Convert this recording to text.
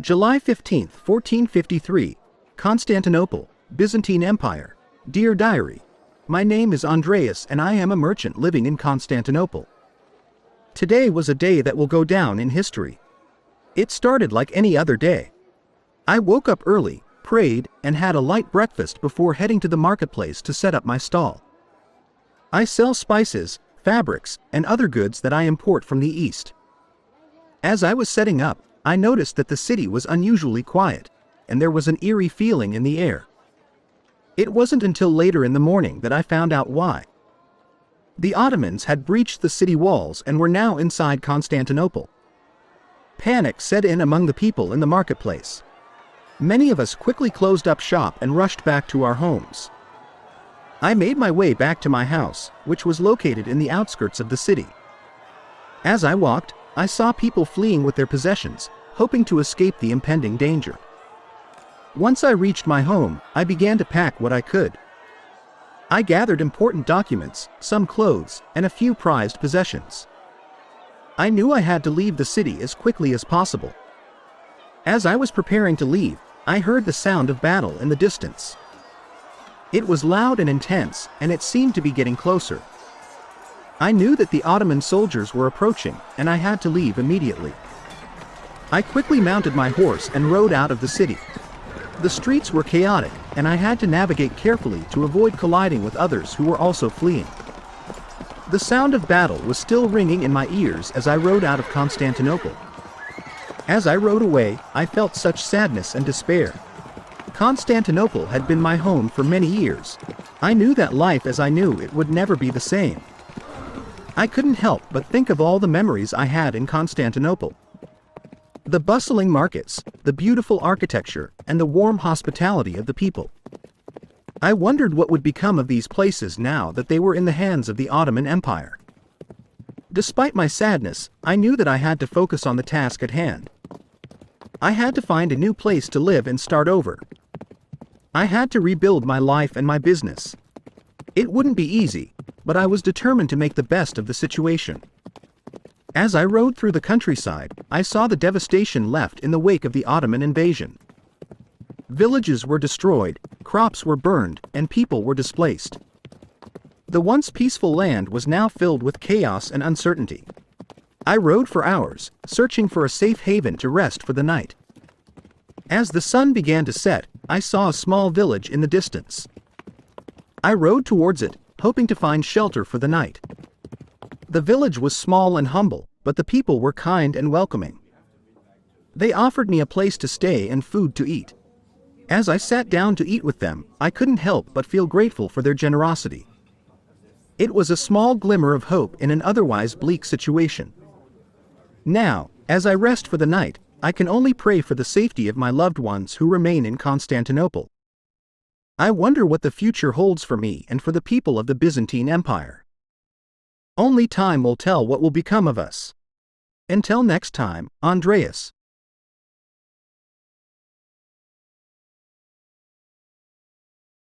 July 15, 1453, Constantinople, Byzantine Empire. Dear Diary, my name is Andreas and I am a merchant living in Constantinople. Today was a day that will go down in history. It started like any other day. I woke up early, prayed, and had a light breakfast before heading to the marketplace to set up my stall. I sell spices, fabrics, and other goods that I import from the East. As I was setting up, I noticed that the city was unusually quiet, and there was an eerie feeling in the air. It wasn't until later in the morning that I found out why. The Ottomans had breached the city walls and were now inside Constantinople. Panic set in among the people in the marketplace. Many of us quickly closed up shop and rushed back to our homes. I made my way back to my house, which was located in the outskirts of the city. As I walked, I saw people fleeing with their possessions, hoping to escape the impending danger. Once I reached my home, I began to pack what I could. I gathered important documents, some clothes, and a few prized possessions. I knew I had to leave the city as quickly as possible. As I was preparing to leave, I heard the sound of battle in the distance. It was loud and intense, and it seemed to be getting closer. I knew that the Ottoman soldiers were approaching, and I had to leave immediately. I quickly mounted my horse and rode out of the city. The streets were chaotic, and I had to navigate carefully to avoid colliding with others who were also fleeing. The sound of battle was still ringing in my ears as I rode out of Constantinople. As I rode away, I felt such sadness and despair. Constantinople had been my home for many years. I knew that life as I knew it would never be the same. I couldn't help but think of all the memories I had in Constantinople. The bustling markets, the beautiful architecture, and the warm hospitality of the people. I wondered what would become of these places now that they were in the hands of the Ottoman Empire. Despite my sadness, I knew that I had to focus on the task at hand. I had to find a new place to live and start over. I had to rebuild my life and my business. It wouldn't be easy, but I was determined to make the best of the situation. As I rode through the countryside, I saw the devastation left in the wake of the Ottoman invasion. Villages were destroyed, crops were burned, and people were displaced. The once peaceful land was now filled with chaos and uncertainty. I rode for hours, searching for a safe haven to rest for the night. As the sun began to set, I saw a small village in the distance. I rode towards it, hoping to find shelter for the night. The village was small and humble, but the people were kind and welcoming. They offered me a place to stay and food to eat. As I sat down to eat with them, I couldn't help but feel grateful for their generosity. It was a small glimmer of hope in an otherwise bleak situation. Now, as I rest for the night, I can only pray for the safety of my loved ones who remain in Constantinople. I wonder what the future holds for me and for the people of the Byzantine Empire. Only time will tell what will become of us. Until next time, Andreas.